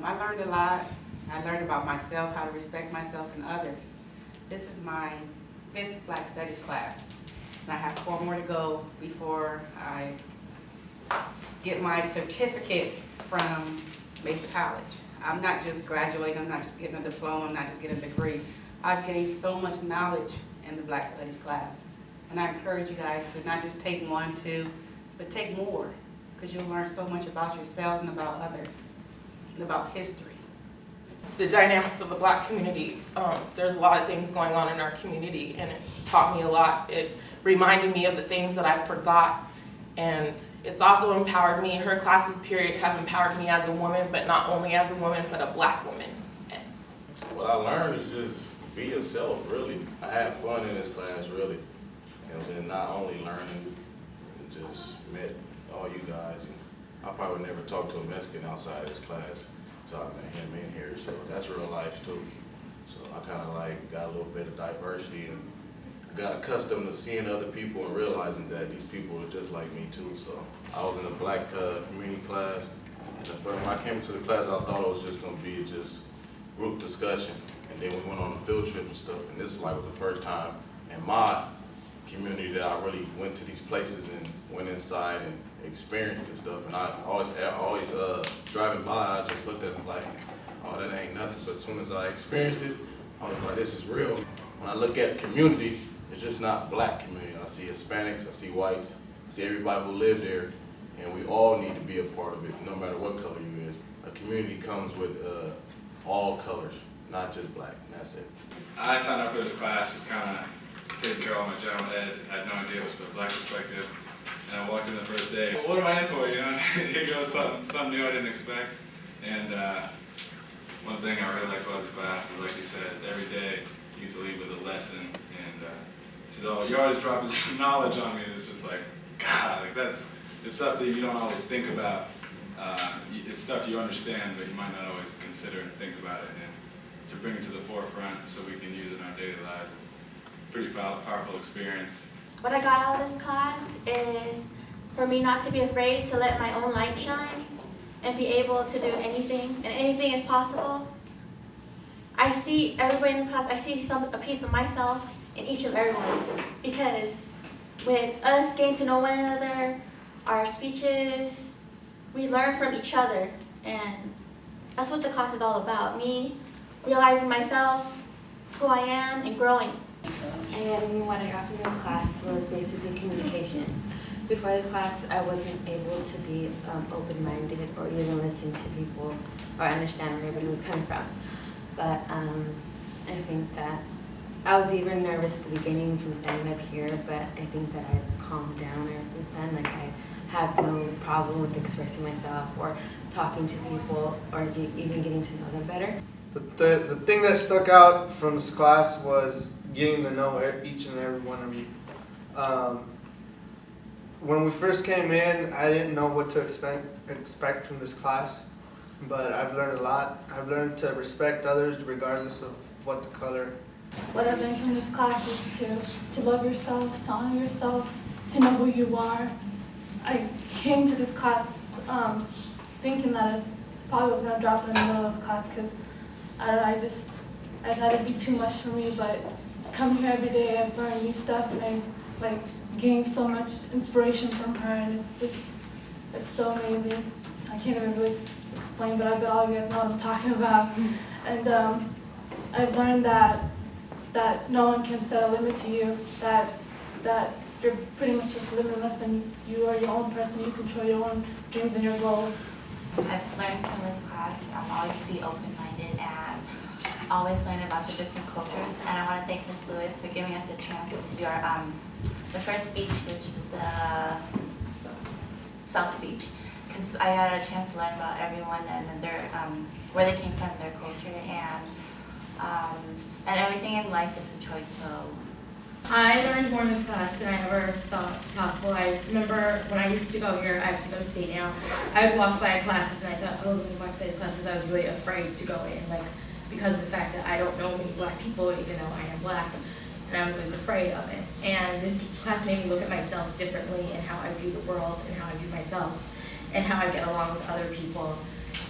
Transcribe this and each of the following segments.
I learned a lot. I learned about myself, how to respect myself and others. This is my 5th Black Studies class, and I have 4 more to go before I get my certificate from Mesa College. I'm not just graduating, I'm not just getting a diploma, I'm not just getting a degree. I've gained so much knowledge in the Black Studies class. And I encourage you guys to not just take 1, 2, but take more, because you'll learn so much about yourselves and about others, and about history. The dynamics of the Black community. There's a lot of things going on in our community, and it's taught me a lot. It reminded me of the things that I forgot, and it's also empowered me. Her classes, period, have empowered me as a woman, but not only as a woman, but a Black woman. What I learned is just be yourself, really. I had fun in this class, really. You know what I'm saying? Not only learning, just met all you guys. And I probably never talked to a Mexican outside of this class. So I met him in here, so that's real life too. So I kind of like got a little bit of diversity and got accustomed to seeing other people and realizing that these people are just like me too. So I was in a Black community class, and when I came into the class, I thought it was just gonna be just group discussion. And then we went on a field trip and stuff, and this was the first time in my community that I really went to these places and went inside and experienced this stuff. And I always driving by, I just looked at them like, oh, that ain't nothing. But as soon as I experienced it, I was like, this is real. When I look at community, it's just not Black community. I see Hispanics, I see whites, I see everybody who live there, and we all need to be a part of it, no matter what color you is. A community comes with all colors, not just Black, and that's it. I signed up for this class just kind of taking care of my general ed. I had no idea it was from a Black perspective. And I walked in the first day. What am I in for, you know? Here goes something new I didn't expect. And one thing I really liked about this class is, like you said, every day you get to leave with a lesson. And you're always dropping some knowledge on me. It's just like, God, it's stuff that you don't always think about. It's stuff you understand, but you might not always consider and think about it. And to bring it to the forefront so we can use it in our daily lives is a pretty powerful experience. What I got out of this class is for me not to be afraid to let my own light shine and be able to do anything, and anything is possible. I see everybody in the class, I see a piece of myself in each of everyone, because with us getting to know one another, our speeches, we learn from each other, and that's what the class is all about. Me realizing myself, who I am, and growing. And what I got from this class was basically communication. Before this class, I wasn't able to be open-minded or even listen to people or understand where everybody was coming from. But I think that I was even nervous at the beginning from standing up here, but I think that I've calmed down ever since then. Like, I have no problem with expressing myself or talking to people or even getting to know them better. The thing that stuck out from this class was getting to know each and every one of you. When we first came in, I didn't know what to expect from this class, but I've learned a lot. I've learned to respect others regardless of what the color. What I've learned from this class is to love yourself, to honor yourself, to know who you are. I came to this class thinking that I probably was going to drop it in the middle of the class because I thought it'd be too much for me, but coming here every day, I've learned new stuff, and I gained so much inspiration from her, and it's so amazing. I can't even really explain, but I bet all you guys know what I'm talking about. And I've learned that no one can set a limit to you, that you're pretty much just limitless, and you are your own person. You control your own dreams and your goals. I've learned from this class always to be open-minded and always learn about the different cultures. And I want to thank Ms. Lewis for giving us a chance to do our the first speech, which is the self-speech, because I got a chance to learn about everyone and their where they came from, their culture, and everything in life is a choice. So I learned more in this class than I ever thought possible. I remember when I used to go here, I actually go to state now, I would walk by classes and I thought, oh, those are Black Studies classes. I was really afraid to go in, because of the fact that I don't know many Black people, even though I am Black, and I was always afraid of it. And this class made me look at myself differently and how I view the world and how I view myself and how I get along with other people.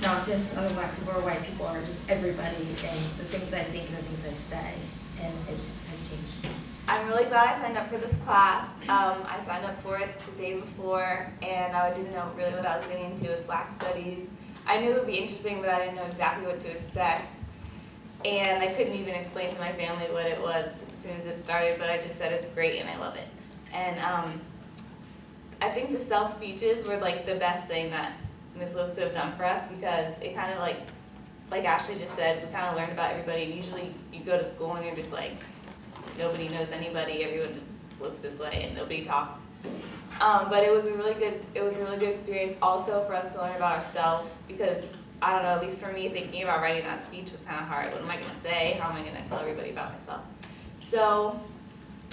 not just other black people or white people, or just everybody, and the things I think and the things I say, and it just has changed. I'm really glad I signed up for this class. I signed up for it the day before, and I didn't know really what I was getting into with Black Studies. I knew it would be interesting, but I didn't know exactly what to expect. And I couldn't even explain to my family what it was as soon as it started, but I just said it's great and I love it. And I think the self-speeches were like the best thing that Ms. Lewis could have done for us, because it kind of like Ashley just said, we kind of learned about everybody. And usually you go to school and you're just like, nobody knows anybody, everyone just looks this way and nobody talks. But it was a really good experience also for us to learn about ourselves, because I don't know, at least for me, thinking about writing that speech was kind of hard. What am I going to say? How am I going to tell everybody about myself? So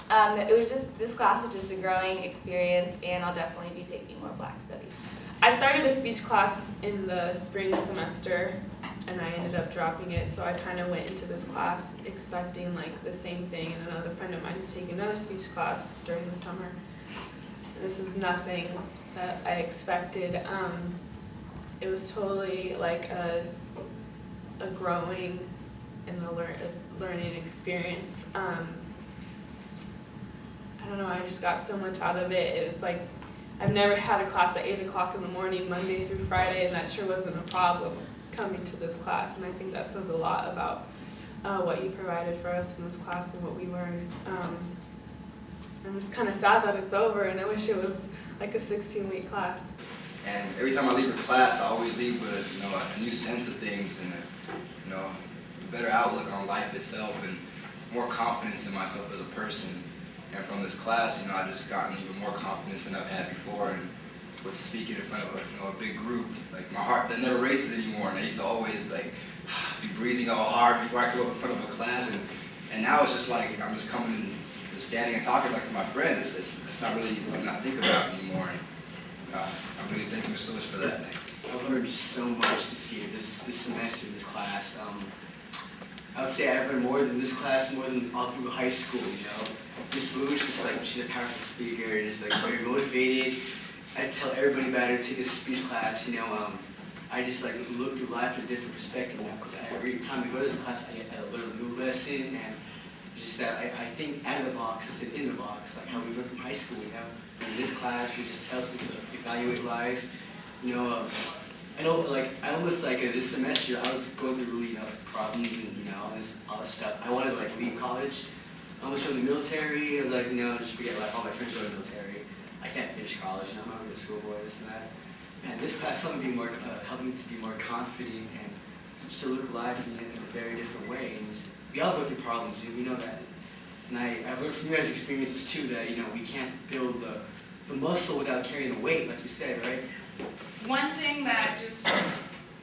it was just, this class is just a growing experience, and I'll definitely be taking more Black Studies. I started a speech class in the spring semester, and I ended up dropping it, so I kind of went into this class expecting like the same thing, and another friend of mine's taking another speech class during the summer. This is nothing that I expected. It was totally like a growing and a learning experience. I don't know, I just got so much out of it. It was like, I've never had a class at 8 o'clock in the morning, Monday through Friday, and that sure wasn't a problem coming to this class. And I think that says a lot about what you provided for us in this class and what we learned. I'm just kind of sad that it's over, and I wish it was like a 16-week class. And every time I leave a class, I always leave with a new sense of things and a better outlook on life itself and more confidence in myself as a person. And from this class, I've just gotten even more confidence than I've had before. And with speaking in front of a big group, like my heart that never races anymore. And I used to always like be breathing all hard before I could go up in front of a class. And now it's just like I'm just coming and just standing and talking like to my friends. It's not really what I think about anymore. And, I'm really thanking Ms. Lewis for that. I've learned so much this year, this semester, this class. I would say I've learned more than this class, more than all through high school, Ms. Lewis, just like, she's a powerful speaker, just like very motivated. I tell everybody about her, take this speech class, I just like look through life from a different perspective now, because every time we go to this class, I learn a new lesson, and just that I think out of the box instead of in the box, like how we learned from high school, In this class, it just helps me to evaluate life. I know, like, I almost like this semester, I was going through really problems and all this stuff. I wanted to like leave college. I almost joined the military. I was like, just forget like all my friends joined the military. I can't finish college. I'm not really a schoolboy, this and that. And this class helped me to be more confident and just to look at life in a very different way. And we all go through problems, we know that. And I've learned from you guys' experiences too that we can't build the muscle without carrying the weight, like you said, right? One thing that just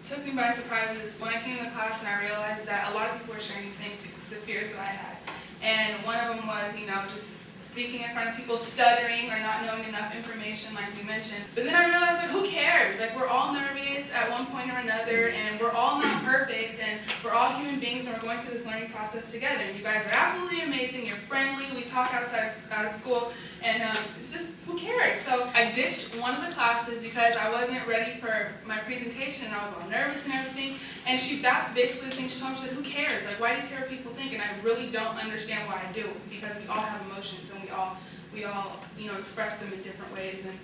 took me by surprise is when I came to the class and I realized that a lot of people were sharing the fears that I had. And one of them was, just speaking in front of people, stuttering or not knowing enough information, like we mentioned. But then I realized, like, who cares? Like, we're all nervous at one point or another, and we're all not perfect, and we're all human beings, and we're going through this learning process together. And you guys are absolutely amazing. You're friendly. We talk out of school, and it's just, who cares? So I ditched one of the classes because I wasn't ready for my presentation, and I was all nervous and everything. And that's basically the thing she told me. She said, who cares? Like, why do you care what people think? And I really don't understand why I do, because we all have emotions, and we all express them in different ways, and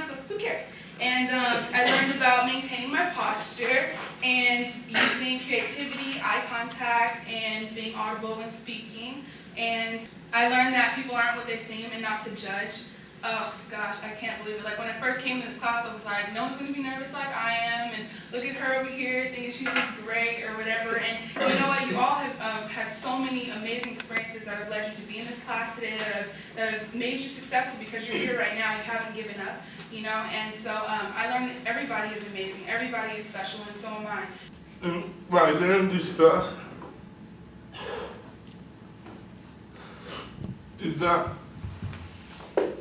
so who cares? And I learned about maintaining my posture and using creativity, eye contact, and being audible when speaking. And I learned that people aren't what they seem and not to judge. Oh gosh, I can't believe it. Like when I first came to this class, I was like, no one's gonna be nervous like I am, and look at her over here thinking she's just great or whatever. And you know what? You all have had so many amazing experiences that have led you to be in this class today, that have made you successful because you're here right now. You haven't given up, And so I learned that everybody is amazing, everybody is special, and so am I. What I learned in this class is that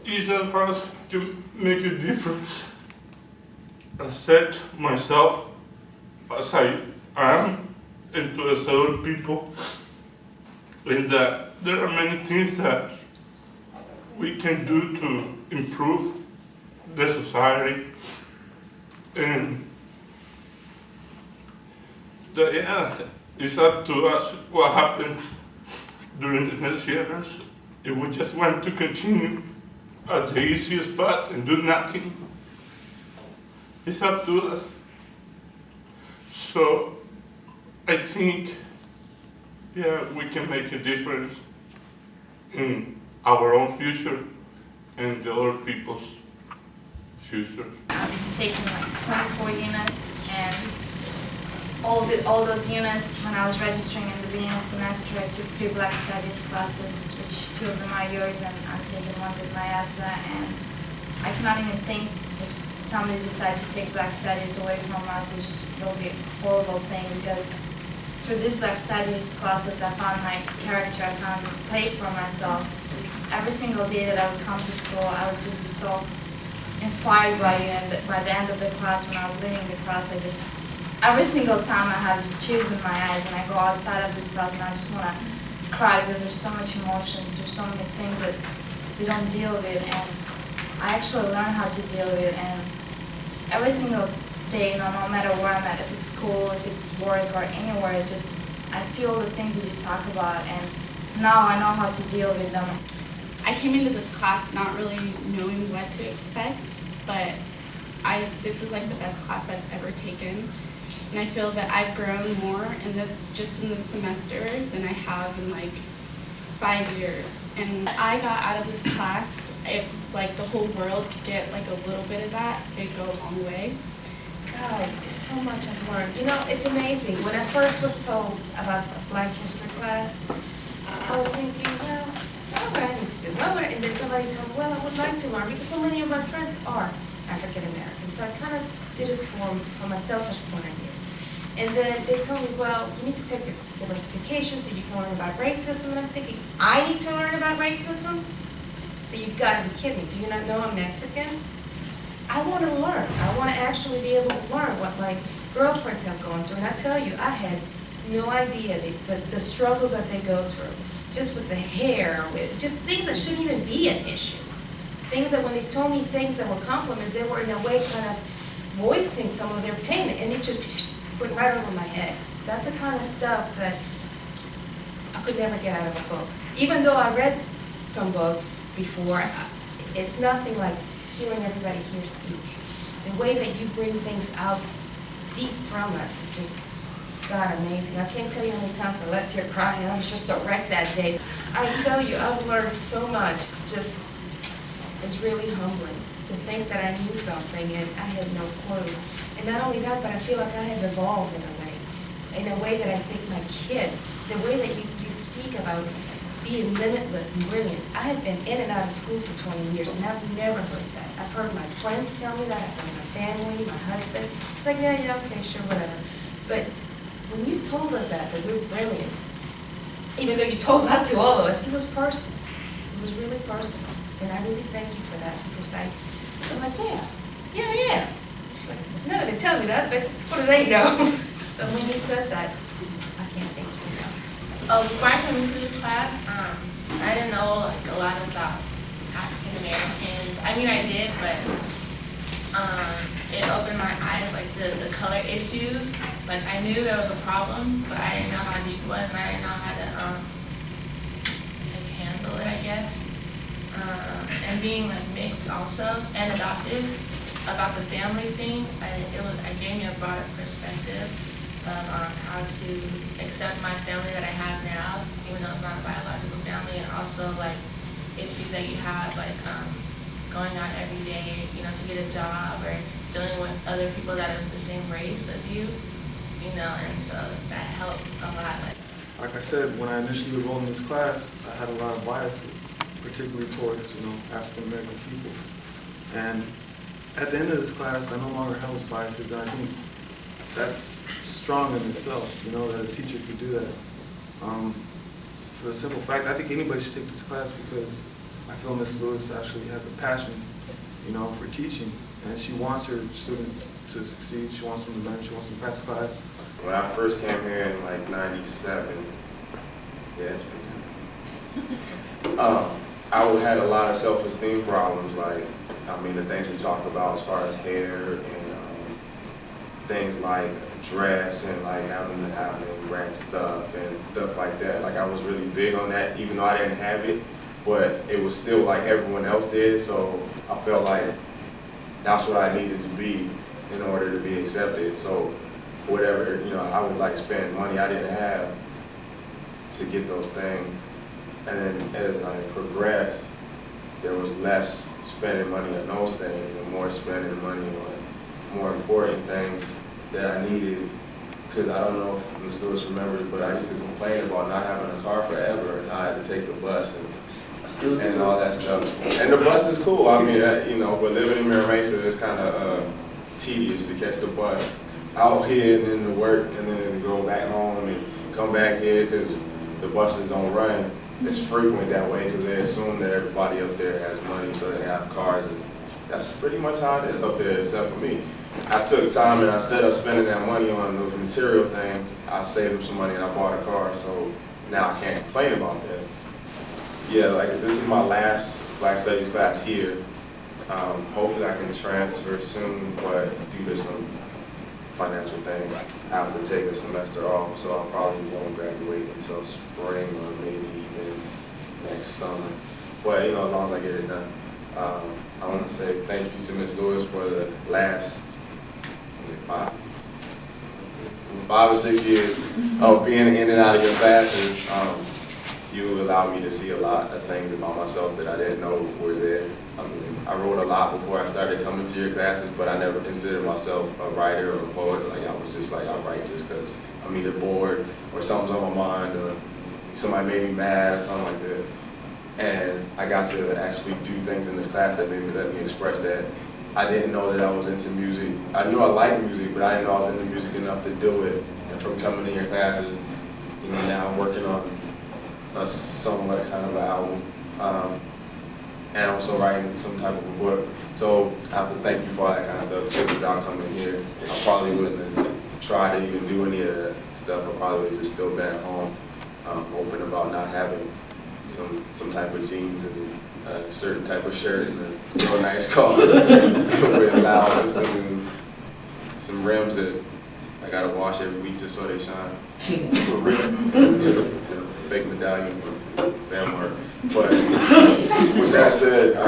each of us to make a difference, accept myself as I am, and to accept other people, and that there are many things that we can do to improve the society, and It's up to us what happens during the next years. If we just want to continue at the easiest path and do nothing, it's up to us. So I think, yeah, we can make a difference in our own future and the other people's futures. I'm taking like 24 units, and all those units, when I was registering in the beginning of the semester, I took 3 Black Studies classes, which 2 of them are yours, and I'm taking 1 with Mayasa, and I cannot even think if somebody decides to take Black Studies away from us, it just will be a horrible thing, because through these Black Studies classes, I found my character, I found a place for myself. Every single day that I would come to school, I would just be so inspired by you, and by the end of the class, when I was leaving the class, every single time I have just tears in my eyes, and I go outside of this class and I just want to cry, because there's so much emotions, there's so many things that we don't deal with, and I actually learn how to deal with it, and just every single day, no matter where I'm at, if it's school, if it's work, or anywhere, I see all the things that you talk about, and now I know how to deal with them. I came into this class not really knowing what to expect, but this is like the best class I've ever taken. And I feel that I've grown more in this semester than I have in like 5 years. And I got out of this class, if like the whole world could get like a little bit of that, it'd go a long way. God, there's so much I've learned. You know, it's amazing. When I first was told about the Black History class, I was thinking, well, I don't know what I need to do. And then somebody told me, well, I would like to learn because so many of my friends are African American. So I kind of did it from a selfish point of view. And then they told me, well, you need to take the diversification so you can learn about racism. And I'm thinking, I need to learn about racism? So you've got to be kidding me. Do you not know I'm Mexican? I want to learn. I want to actually be able to learn what my girlfriends have gone through. And I tell you, I had no idea the struggles that they go through, just with the hair, with just things that shouldn't even be an issue. Things that when they told me things that were compliments, they were in a way kind of voicing some of their pain, and it just went right over my head. That's the kind of stuff that I could never get out of a book. Even though I read some books before, it's nothing like hearing everybody here speak. The way that you bring things out deep from us is just, God, amazing. I can't tell you how many times I left here crying. I was just a wreck that day. I tell you, I've learned so much. It's really humbling to think that I knew something and I had no clue. And not only that, but I feel like I have evolved in a way that I think my kids, the way that you speak about being limitless and brilliant. I have been in and out of school for 20 years, and I've never heard that. I've heard my friends tell me that, I've heard my family, my husband. It's like, yeah, okay, sure, whatever. But when you told us that we're brilliant, even though you told that to all of us, it was personal. It was really personal. And I really thank you for that, because I'm like, yeah. It's like, none of them tell me that, but what do they know? So when you said that, I can't thank you enough. Before I came into this class, I didn't know like a lot about African Americans. I mean, I did, but it opened my eyes like to the color issues. Like I knew there was a problem, but I didn't know how deep it was, and I didn't know how to like handle it, I guess. And being like mixed also and adopted, about the family thing, it gave me a broader perspective of how to accept my family that I have now, even though it's not a biological family, and also like issues that you have, like going out every day, to get a job, or dealing with other people that are the same race as you, and so that helped a lot. Like I said, when I initially enrolled in this class, I had a lot of biases, particularly towards, African American people. And at the end of this class, I no longer have those biases, and I think that's strong in itself, that a teacher could do that. For the simple fact, I think anybody should take this class because I feel Miss Lewis actually has a passion, for teaching, and she wants her students to succeed. She wants them to learn. She wants them to pass the class. When I first came here in like '97, it's I had a lot of self-esteem problems, the things we talked about as far as hair and things like dress and like having brand stuff and stuff like that. Like I was really big on that, even though I didn't have it, but it was still like everyone else did. So I felt like that's what I needed to be in order to be accepted. So whatever, you know, I would like spend money I didn't have to get those things. And then as I progressed, there was less spending money on those things and more spending money on more important things that I needed. Because I don't know if Ms. Lewis remembers, but I used to complain about not having a car forever, and I had to take the bus and all that stuff. And the bus is cool. I mean, you know, but living in Mira Mesa is kind of tedious to catch the bus out here and then to work and then to go back home and come back here because the buses don't run. It's frequent that way because they assume that everybody up there has money, so they have cars, and that's pretty much how it is up there, except for me. I took time and instead of spending that money on those material things, I saved up some money and I bought a car, so now I can't complain about that. Yeah, like this is my last Black Studies class here. Hopefully I can transfer soon, but due to some financial things, I have to take a semester off, so I probably won't graduate until spring or maybe even next summer. But you know, as long as I get it done. I want to say thank you to Ms. Lewis for the last 5 or 6 years of being in and out of your classes. You allowed me to see a lot of things about myself that I didn't know were there. I mean, I wrote a lot before I started coming to your classes, but I never considered myself a writer or a poet. Like I was just like, I write just because I'm either bored or something's on my mind or somebody made me mad or something like that. And I got to actually do things in this class that maybe let me express that. I didn't know that I was into music. I knew I liked music, but I didn't know I was into music enough to do it. And from coming to your classes, you know, now I'm working on a somewhat kind of an album, and also writing some type of a book. So I have to thank you for all that kind of stuff. Because without coming here, I probably wouldn't have tried to even do any of that stuff. I probably would have just still been at home, open about not having some type of jeans and a certain type of shirt and a real nice car with a loud system and some rims that I gotta wash every week just so they shine. For real. Fake medallion for fan work. But with that said, I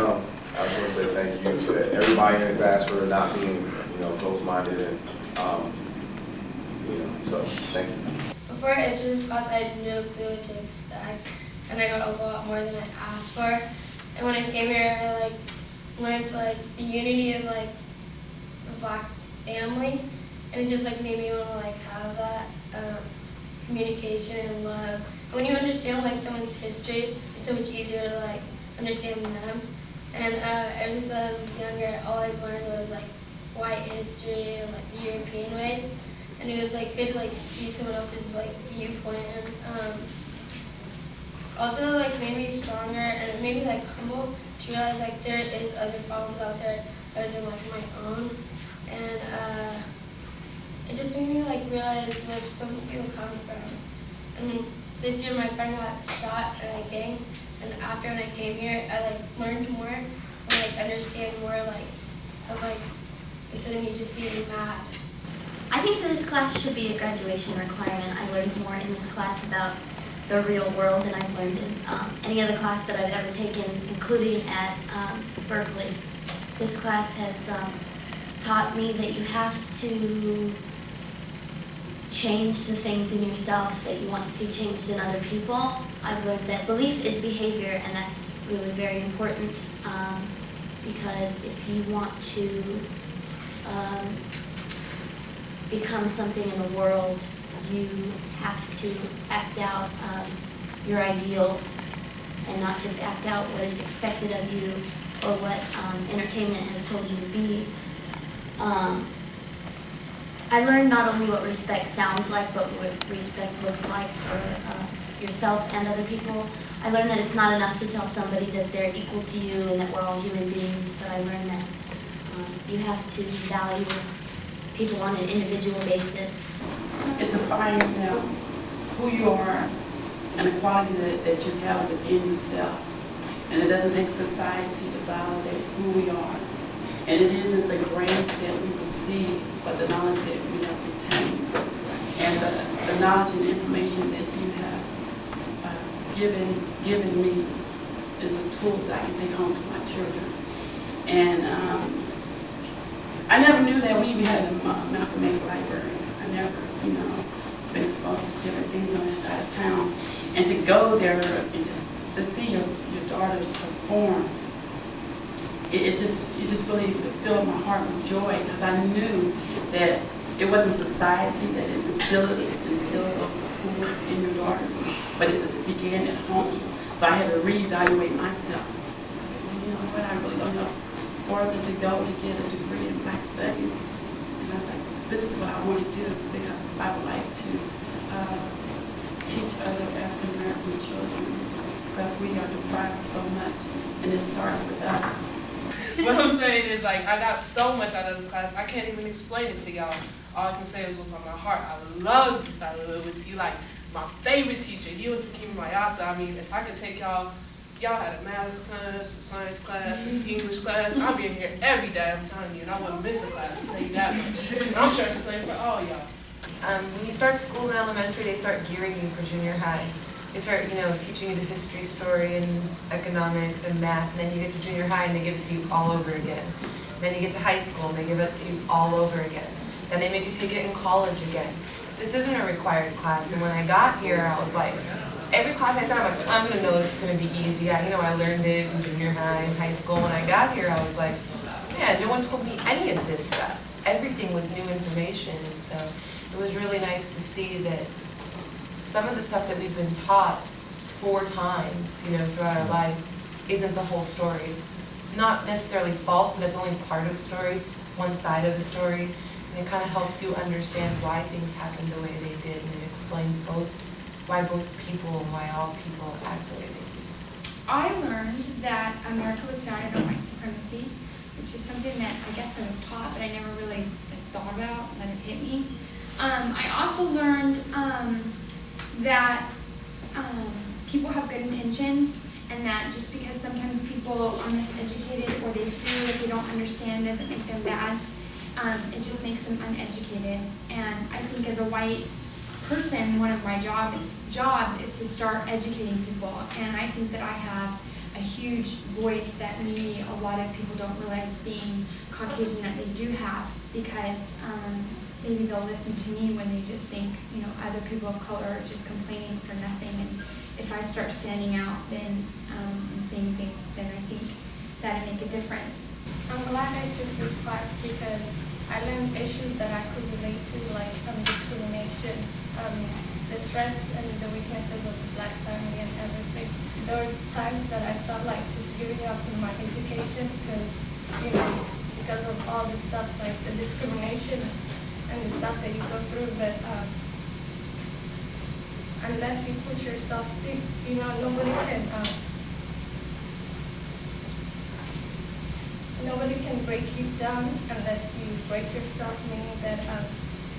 just want to say thank you to everybody in the class for not being, you know, closed-minded and, you know, so thank you. Before I entered this class, I had no clue what to expect, and I got a lot more than I asked for. And when I came here, I learned the unity of the Black family, and it just made me want to have that communication and love. When you understand someone's history, it's so much easier to understand them. And ever since I was younger, all I learned was white history and the European ways. And it was good to see someone else's viewpoint. And also made me stronger and it made me humble to realize there is other problems out there other than my own. And it just made me realize where some people come from. And this year my friend got shot in a gang, and after when I came here, I learned more and understand more of instead of me just being mad. I think that this class should be a graduation requirement. I learned more in this class about the real world than I've learned in any other class that I've ever taken, including at Berkeley. This class has taught me that you have to change the things in yourself that you want to see changed in other people. I've learned that belief is behavior, and that's really very important because if you want to become something in the world, you have to act out your ideals and not just act out what is expected of you or what entertainment has told you to be. I learned not only what respect sounds like, but what respect looks like for yourself and other people. I learned that it's not enough to tell somebody that they're equal to you and that we're all human beings, but I learned that you have to value people on an individual basis. It's a finding out who you are and the quality that you have within yourself. And it doesn't take society to validate who we are. And it isn't the grades that we receive, but the knowledge that we the knowledge and information that you have given me is the tools that I can take home to my children. And I never knew that we even had a Malcolm X library. I never, been exposed to different things on that side of town. And to go there and to see your daughters perform, it just really filled my heart with joy, because I knew that it wasn't society that instilled those tools in your daughters, but it began at home. So I had to reevaluate myself. I said, well, you know what, I really don't know farther to go to get a degree in Black Studies. And I was like, this is what I want to do, because I would like to teach other African American children, because we are deprived of so much, and it starts with us. What I'm saying is, like, I got so much out of this class, I can't even explain it to y'all. All I can say is what's on my heart. I love you, Starla Lewis. You like my favorite teacher. You and Takimi Mayasa. I mean, if I could take y'all had a math class, a science class, an English class. I'll be in here every day, I'm telling you, and I wouldn't miss a class, I'll tell you that much. And I'm sure it's the same for all y'all. When you start school in elementary, they start gearing you for junior high. They start, teaching you the history, story, and economics and math, and then you get to junior high and they give it to you all over again. And then you get to high school and they give it to you all over again. Then they make you take it in college again. This isn't a required class, and when I got here, I was like, every class I started, I'm like, I'm gonna know this is gonna be easy. I learned it in junior high and high school. When I got here, I was like, man, no one told me any of this stuff. Everything was new information, and so it was really nice to see that some of the stuff that we've been taught 4 times, throughout our life, isn't the whole story. It's not necessarily false, but it's only part of the story, one side of the story, and it kind of helps you understand why things happened the way they did, and it explains why both people and why all people act the way they do. I learned that America was founded on white supremacy, which is something that I guess I was taught, but I never really thought about, let it hit me. I also learned that people have good intentions, and that just because sometimes people are miseducated or they feel that they don't understand doesn't make them bad. It just makes them uneducated. And I think as a white person, one of my jobs is to start educating people. And I think that I have a huge voice that maybe a lot of people don't realize, being Caucasian, that they do have, because maybe they'll listen to me when they just think, other people of color are just complaining for nothing. And if I start standing out and saying things, then I think that'll make a difference. I'm glad I took this class because I learned issues that I could relate to, like discrimination, the strengths and the weaknesses of the Black family and everything. There were times that I felt like just giving up on my education because of all this stuff, like the discrimination and the stuff that you go through, but unless you put yourself through, nobody can break you down unless you break yourself, meaning that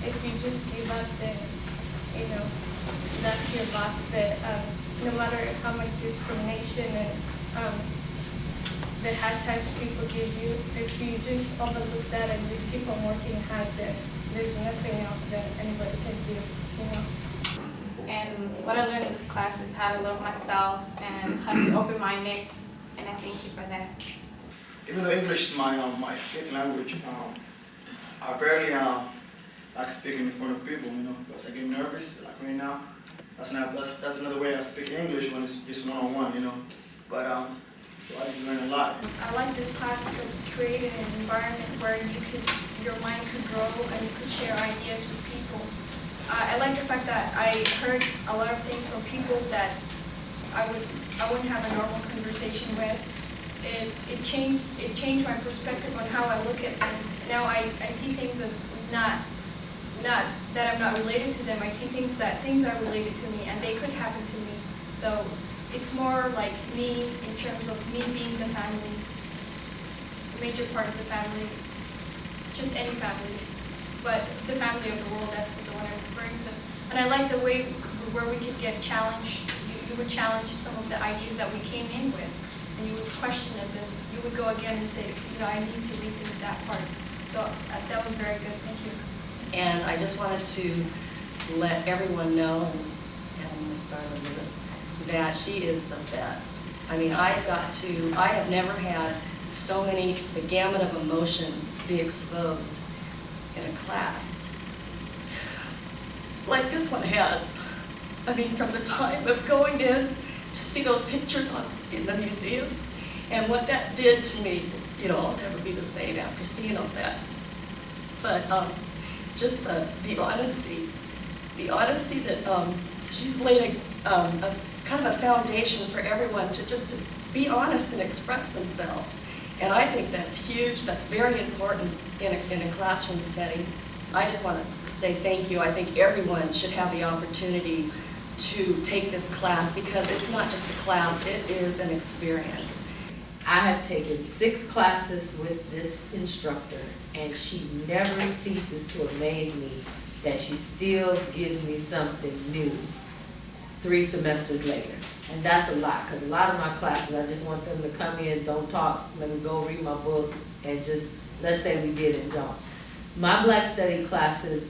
if you just give up, then that's your loss. But no matter how much discrimination and the hard times people give you, if you just overlook that and just keep on working hard, then there's nothing else that anybody can do, And what I learned in this class is how to love myself and how to be open-minded, and I thank you for that. Even though English is my fifth language, I barely like speaking in front of people, because I get nervous, like right now. That's another way I speak English when it's just one-on-one, But so I just learned a lot. I like this class because it created an environment where your mind could grow and you could share ideas with people. I like the fact that I heard a lot of things from people that I wouldn't have a normal conversation with. It changed my perspective on how I look at things. Now I see things as not that I'm not related to them. I see things are related to me, and they could happen to me. So it's more like me in terms of me being the family, a major part of the family, just any family, but the family of the world, that's the one I'm referring to. And I like the way where we could get challenged. You would challenge some of the ideas that we came in with, and you would question us, and you would go again and say, I need to rethink that part. So that was very good. Thank you. And I just wanted to let everyone know, and Ms. Starla Lewis, that she is the best. I mean, I have never had so many, the gamut of emotions be exposed in a class like this one has. I mean, from the time of going in to see those pictures in the museum, and what that did to me, you know, I'll never be the same after seeing all that. But just the honesty that she's laid a kind of a foundation for everyone to just to be honest and express themselves. And I think that's huge. That's very important in a classroom setting. I just want to say thank you. I think everyone should have the opportunity to take this class, because it's not just a class, it is an experience. I have taken 6 classes with this instructor, and she never ceases to amaze me that she still gives me something new 3 semesters later. And that's a lot, because a lot of my classes, I just want them to come in, don't talk, let me go read my book, and just, let's say we did and don't. My Black Study classes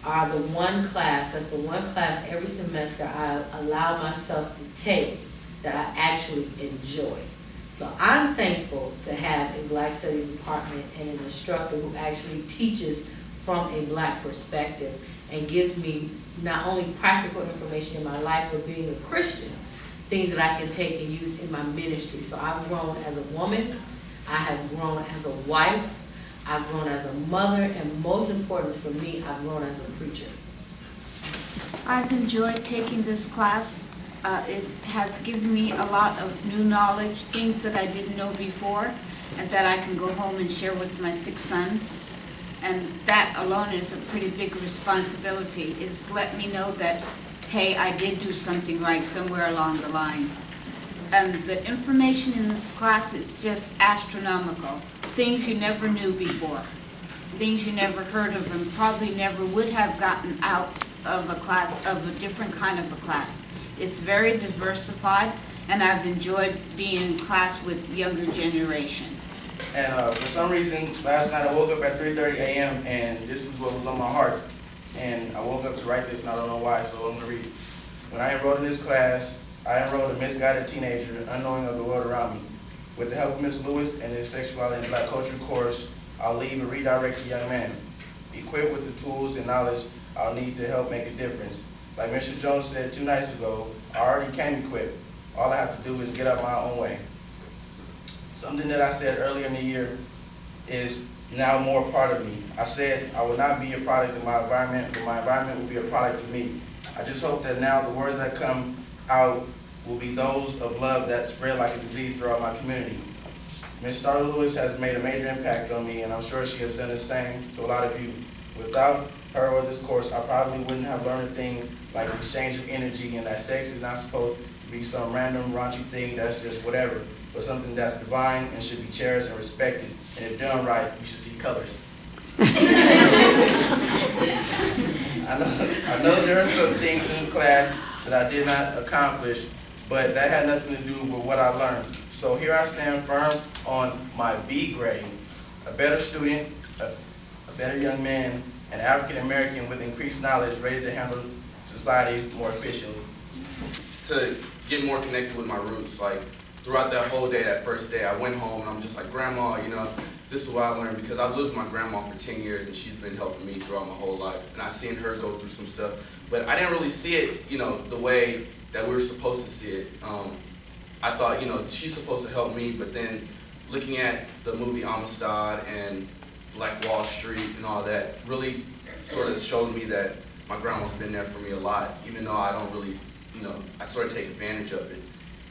are the one class, that's the one class every semester I allow myself to take that I actually enjoy. So I'm thankful to have a Black Studies department and an instructor who actually teaches from a Black perspective and gives me not only practical information in my life, but being a Christian, things that I can take and use in my ministry. So I've grown as a woman, I have grown as a wife, I've grown as a mother, and most important for me, I've grown as a preacher. I've enjoyed taking this class. It has given me a lot of new knowledge, things that I didn't know before, and that I can go home and share with my 6 sons. And that alone is a pretty big responsibility. It's let me know that, hey, I did do something right somewhere along the line. And the information in this class is just astronomical. Things you never knew before, things you never heard of, and probably never would have gotten out of a class, of a different kind of a class. It's very diversified, and I've enjoyed being in class with younger generation. And for some reason, last night I woke up at 3:30 a.m. and this is what was on my heart. And I woke up to write this, and I don't know why, so I'm going to read it. When I enrolled in this class, I enrolled a misguided teenager, unknowing of the world around me. With the help of Ms. Lewis and his Sexuality and Black Culture course, I'll leave a redirected young man, equipped with the tools and knowledge I'll need to help make a difference. Like Mr. Jones said 2 nights ago, I already came equipped. All I have to do is get up my own way. Something that I said earlier in the year is now more part of me. I said I would not be a product of my environment, but my environment will be a product of me. I just hope that now the words that come out will be those of love that spread like a disease throughout my community. Ms. Starla Lewis has made a major impact on me, and I'm sure she has done the same to a lot of you. Without her or this course, I probably wouldn't have learned things like the exchange of energy, and that sex is not supposed to be some random raunchy thing that's just whatever, but something that's divine and should be cherished and respected. And if done right, you should see colors. I know there are some things in the class that I did not accomplish, but that had nothing to do with what I learned. So here I stand firm on my B grade, a better student, a better young man, an African American with increased knowledge, ready to handle society more efficiently. To get more connected with my roots, like throughout that whole day, that first day, I went home and I'm just like, Grandma, you know, this is what I learned, because I've lived with my grandma for 10 years and she's been helping me throughout my whole life. And I've seen her go through some stuff, but I didn't really see it, you know, the way that we were supposed to see it. I thought, you know, she's supposed to help me, but then looking at the movie Amistad and Black Wall Street and all that really sort of showed me that my grandma's been there for me a lot, even though I don't really, you know, I sort of take advantage of it.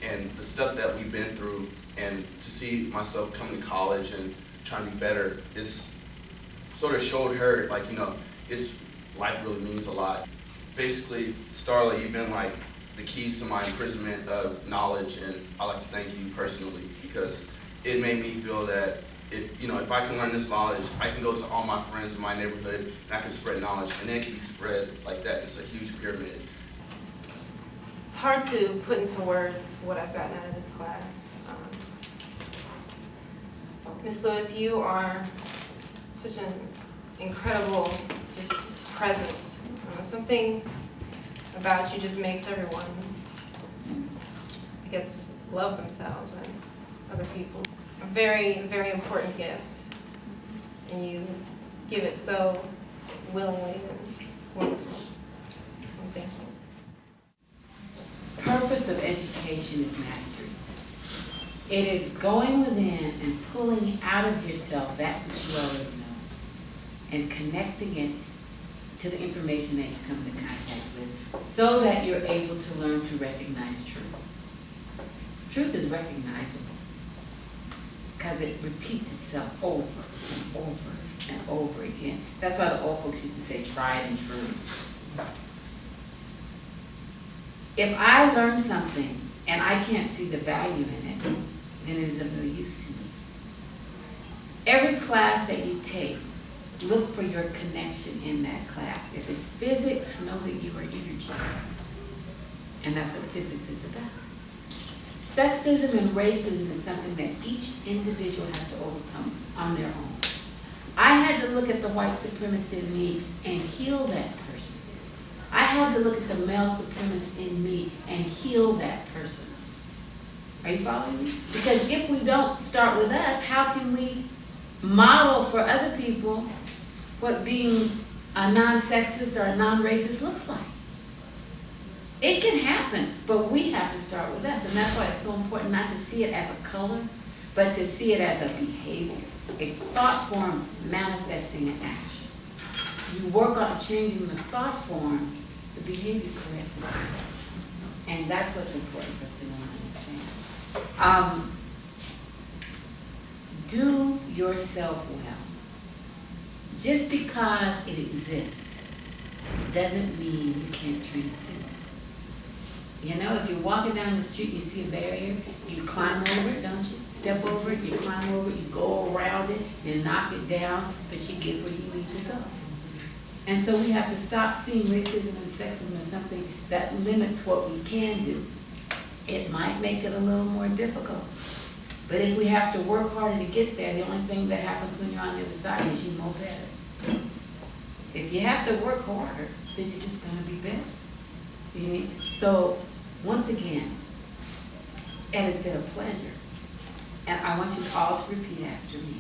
And the stuff that we've been through, and to see myself come to college and trying to be better, is sort of showed her, like, you know, life really means a lot. Basically, Starla, you've been like the keys to my imprisonment of knowledge, and I'd like to thank you personally, because it made me feel that if I can learn this knowledge, I can go to all my friends in my neighborhood and I can spread knowledge, and then it can be spread like that. It's a huge pyramid. It's hard to put into words what I've gotten out of this class. Ms. Lewis, you are such an incredible just presence on the something about you just makes everyone, I guess, love themselves and other people. A very, very important gift. And you give it so willingly and wonderfully. And thank you. Purpose of education is mastery. It is going within and pulling out of yourself that which you already know and connecting it to the information that you come into contact with so that you're able to learn to recognize truth. Truth is recognizable because it repeats itself over and over and over again. That's why the old folks used to say tried and true. If I learn something and I can't see the value in it, then it is of no use to me. Every class that you take, look for your connection in that class. If it's physics, know that you are energy. And that's what physics is about. Sexism and racism is something that each individual has to overcome on their own. I had to look at the white supremacist in me and heal that person. I had to look at the male supremacist in me and heal that person. Are you following me? Because if we don't start with us, how can we model for other people what being a non-sexist or a non-racist looks like? It can happen, but we have to start with us. And that's why it's so important not to see it as a color, but to see it as a behavior, a thought form manifesting an action. You work on changing the thought form, the behavior corrects itself. And that's what's important for us to know and understand. Do yourself well. Just because it exists doesn't mean you can't transcend it. You know, if you're walking down the street and you see a barrier, you climb over it, don't you? Step over it, you climb over it, you go around it, you knock it down, but you get where you need to go. And so we have to stop seeing racism and sexism as something that limits what we can do. It might make it a little more difficult. But if we have to work harder to get there, the only thing that happens when you're on the other side is you know better. If you have to work harder, then you're just going to be better. You know? So, once again, and it's been a pleasure. And I want you all to repeat after me.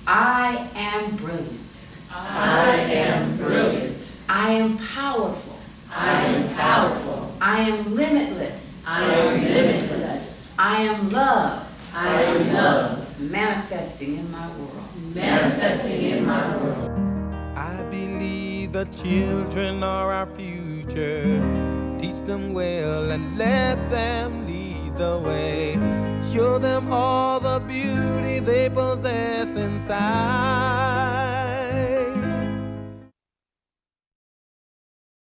I am brilliant. I am brilliant. I am powerful. I am powerful. I am limitless. I am limitless. I am love. I am love. Manifesting in my world. Manifesting in my world. I believe the children are our future. Teach them well and let them lead the way. Show them all the beauty they possess inside.